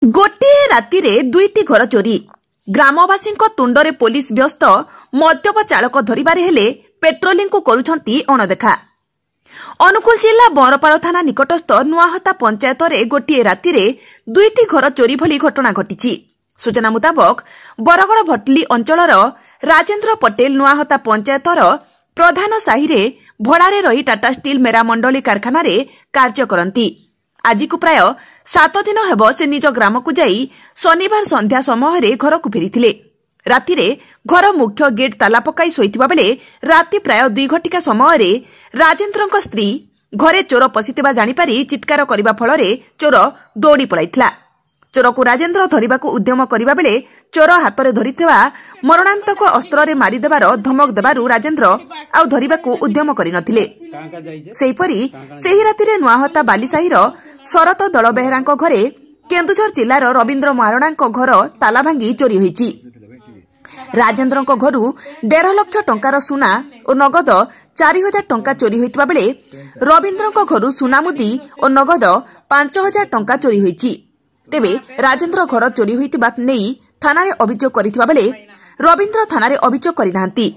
गोटे राति रे दुईटी घर चोरी ग्रामवासी तुंडरे पुलिस व्यस्त मद्यप चालक धरिबारे हेले पेट्रोलिंग को करुछंती अणदेखा। अनुकूल जिला बरपाल थाना निकटस्थ नुआहता पंचायत रे गोटे राति रे दुईटी घर चोरी भली घटना घटिछि। सूचना मुताबक बरगड़ भटली अंचलर राजेन्द्र पटेल नुआहता पंचायतर प्रधान साही रे भड़ारे रही टाटा स्टील मेरा मंडली कारखाना रे कार्य करती। आज को प्राय 7 दिन हेब से निज ग्राम को जाई शनिवार संध्या समय घर को फेरी। राति रे घर मुख्य गेट ताला पकाई शोइथिबा बेले राति प्राय 2 घटिका समय राजेन्द्र स्त्री घरे चोर पशिथिबा जानिपारी चित्कार करबा फलरे चोर दौड़ी पलाइथिला। चोर को राजेन्द्र धरिबा को उद्यम करबा बेले चोर हाथ में धरिथिबा मरणांतक अस्त्र रे मारी देबार धमक देबारु राजेन्द्र आउ धरिबा को उद्यम करि नथिले। सेहिपरि सेही राति रे नुआहता बालीसाहीर शरत दल बेहरांक घरे केन्दुझर जिलार रवीन्द्र महारणांक घर ताला भांगी चोरी होईछि। राजेन्द्रंक घरु 1.5 लाख टंकार सुना और नगद 4000 टंका चोरी होइतिबा बेले रवीन्द्रंक घरु सुना मुदी और नगद 5000 टंका चोरी होईछि। तेबे राजेन्द्र घर चोरी होइतिबा नेई थाना रे अभियोग करिथिबा बेले रवीन्द्र थाना रे अभियोग करिनाहांती।